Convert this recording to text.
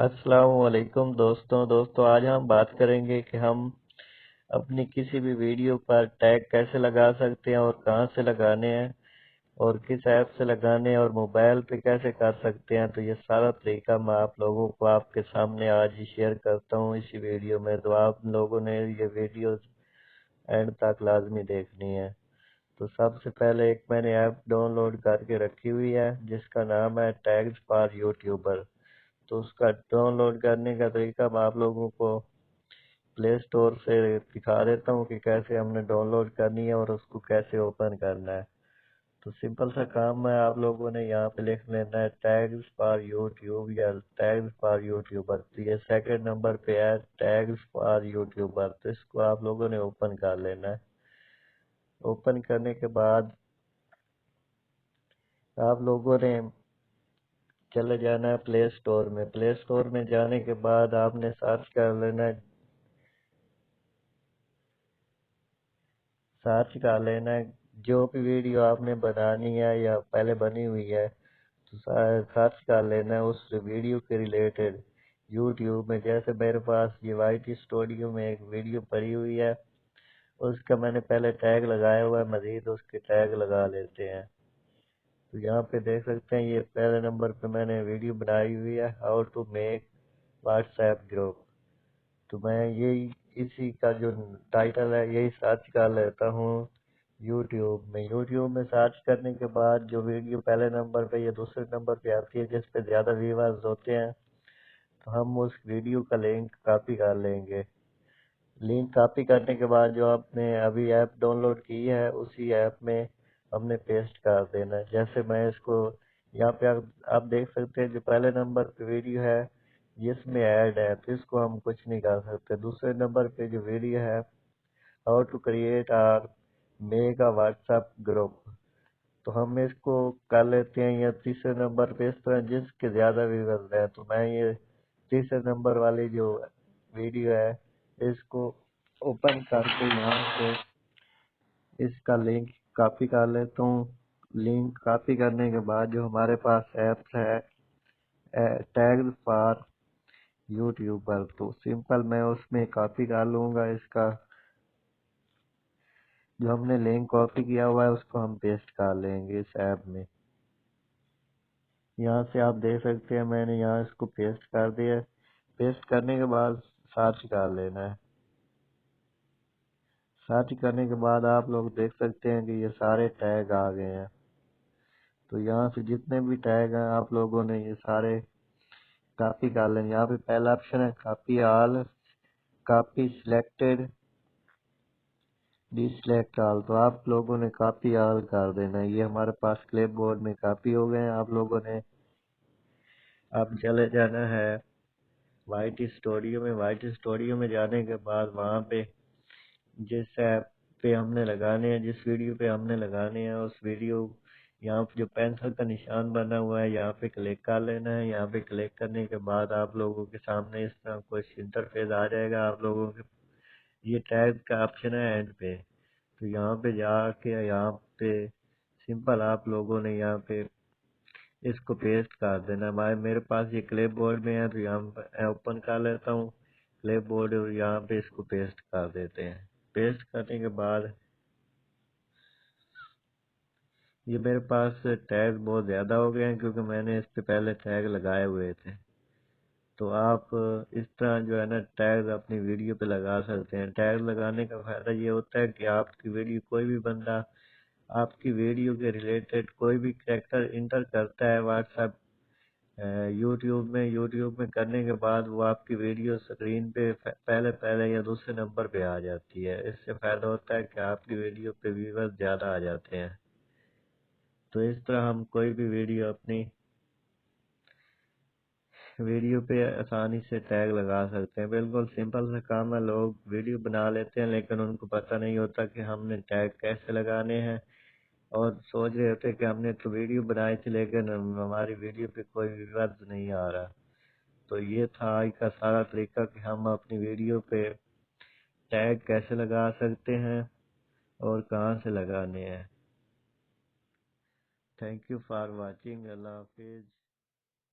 अस्सलाम वालेकुम दोस्तों आज हम बात करेंगे कि हम अपनी किसी भी वीडियो पर टैग कैसे लगा सकते हैं और कहां से लगाने हैं और किस ऐप से लगाने हैं और मोबाइल पे कैसे कर सकते हैं। तो ये सारा तरीका मैं आप लोगों को आपके सामने आज ही शेयर करता हूँ इसी वीडियो में। तो आप लोगों ने ये वीडियो एंड तक लाजमी देखनी है। तो सबसे पहले एक मैंने ऐप डाउनलोड करके रखी हुई है जिसका नाम है टैग्स फॉर यूट्यूबर। तो उसका डाउनलोड करने का तरीका मैं आप लोगों को प्ले स्टोर से दिखा देता हूँ कि कैसे हमने डाउनलोड करनी है और उसको कैसे ओपन करना है। तो सिंपल सा काम है, आप लोगों ने यहाँ पे लिख लेना है टैग्स फॉर यूट्यूब या टैग्स फॉर यूट्यूबर। तो ये सेकंड नंबर पे है टैग्स फॉर यूट्यूबर। तो इसको आप लोगों ने ओपन कर लेना है। ओपन करने के बाद आप लोगों ने चले जाना है प्ले स्टोर में। प्ले स्टोर में जाने के बाद आपने सर्च कर लेना है जो भी वीडियो आपने बनानी है या पहले बनी हुई है तो सर्च कर लेना है उस वीडियो के रिलेटेड यूट्यूब में। जैसे मेरे पास ये YT स्टूडियो में एक वीडियो पड़ी हुई है, उसका मैंने पहले टैग लगाया हुआ है, मजीद उसके टैग लगा लेते हैं। तो यहाँ पे देख सकते हैं ये पहले नंबर पे मैंने वीडियो बनाई हुई है how to make WhatsApp group. तो मैं यही इसी का जो टाइटल है यही सर्च कर लेता हूँ यूट्यूब में सर्च करने के बाद जो वीडियो पहले नंबर पे या दूसरे नंबर पे आती है जिस पे ज्यादा व्यूअर्स होते हैं तो हम उस वीडियो का लिंक कॉपी कर लेंगे। लिंक कॉपी करने के बाद जो आपने अभी ऐप डाउनलोड की है उसी ऐप में हमने पेस्ट कर देना है। जैसे मैं इसको यहाँ पे आप देख सकते हैं जो पहले नंबर पे वीडियो है जिसमें ऐड है तो इसको हम कुछ नहीं कर सकते। दूसरे नंबर पे जो वीडियो है how to create or make a WhatsApp group, तो हम इसको कर लेते हैं। या तीसरे नंबर पे इस तरह जिसके ज्यादा व्यूअर्स है तो मैं ये तीसरे नंबर वाली जो वीडियो है इसको ओपन करके यहाँ से इसका लिंक कॉपी कर लेता हूँ। लिंक कॉपी करने के बाद जो हमारे पास ऐप्स है टैग फॉर यूट्यूबर, तो सिंपल मैं उसमें कॉपी कर लूंगा। इसका जो हमने लिंक कॉपी किया हुआ है उसको हम पेस्ट कर लेंगे इस ऐप में। यहाँ से आप देख सकते हैं मैंने यहाँ इसको पेस्ट कर दिया। पेस्ट करने के बाद सर्च कर लेना है। सर्च करने के बाद आप लोग देख सकते हैं कि ये सारे टैग आ गए हैं। तो यहाँ से जितने भी टैग हैं आप लोगों ने ये सारे कॉपी कर लेंगे। यहाँ पे पहला ऑप्शन है copy all, copy selected, डिसलेक्ट all. तो आप लोगों ने कॉपी ऑल कर देना है। ये हमारे पास क्लिप बोर्ड में कॉपी हो गए हैं। आप लोगों ने अब चले जाना है YT स्टूडियो में। YT स्टूडियो में जाने के बाद वहाँ पे जिस ऐप पे हमने लगाने हैं, जिस वीडियो पे हमने लगाने हैं उस वीडियो यहाँ पे जो पेंसिल का निशान बना हुआ है यहाँ पे क्लिक कर लेना है। यहाँ पे क्लिक करने के बाद आप लोगों के सामने इस तरह कुछ इंटरफेस आ जाएगा। आप लोगों के ये टैग का ऑप्शन है एंड पे, तो यहाँ पे जाके यहाँ पे सिंपल आप लोगों ने यहाँ पे इसको पेस्ट कर देना। मेरे पास ये क्लिप बोर्ड में है तो यहाँ पे ओपन कर लेता हूँ क्लिप बोर्ड और यहाँ पे इसको पेस्ट कर देते हैं। पेस्ट करने के बाद ये मेरे पास टैग बहुत ज्यादा हो गए हैं क्योंकि मैंने इस पे पहले टैग लगाए हुए थे। तो आप इस तरह जो है ना टैग अपनी वीडियो पे लगा सकते हैं। टैग लगाने का फायदा ये होता है कि आपकी वीडियो कोई भी बंदा आपकी वीडियो के रिलेटेड कोई भी कैरेक्टर इंटर करता है व्हाट्सएप यूट्यूब में करने के बाद वो आपकी वीडियो स्क्रीन पे पहले पहले या दूसरे नंबर पे आ जाती है। इससे फायदा होता है कि आपकी वीडियो पे व्यूअर्स ज्यादा आ जाते हैं। तो इस तरह हम कोई भी वीडियो अपनी वीडियो पे आसानी से टैग लगा सकते हैं। बिल्कुल सिंपल सा काम है। लोग वीडियो बना लेते हैं लेकिन उनको पता नहीं होता कि हमने टैग कैसे लगाने हैं और सोच रहे होते हैं कि हमने तो वीडियो बनाई थी लेकिन हमारी वीडियो पे कोई व्यूअर्स नहीं आ रहा। तो ये था आज का सारा तरीका कि हम अपनी वीडियो पे टैग कैसे लगा सकते हैं और कहाँ से लगाने हैं। Thank you for watching. Allah Hafiz.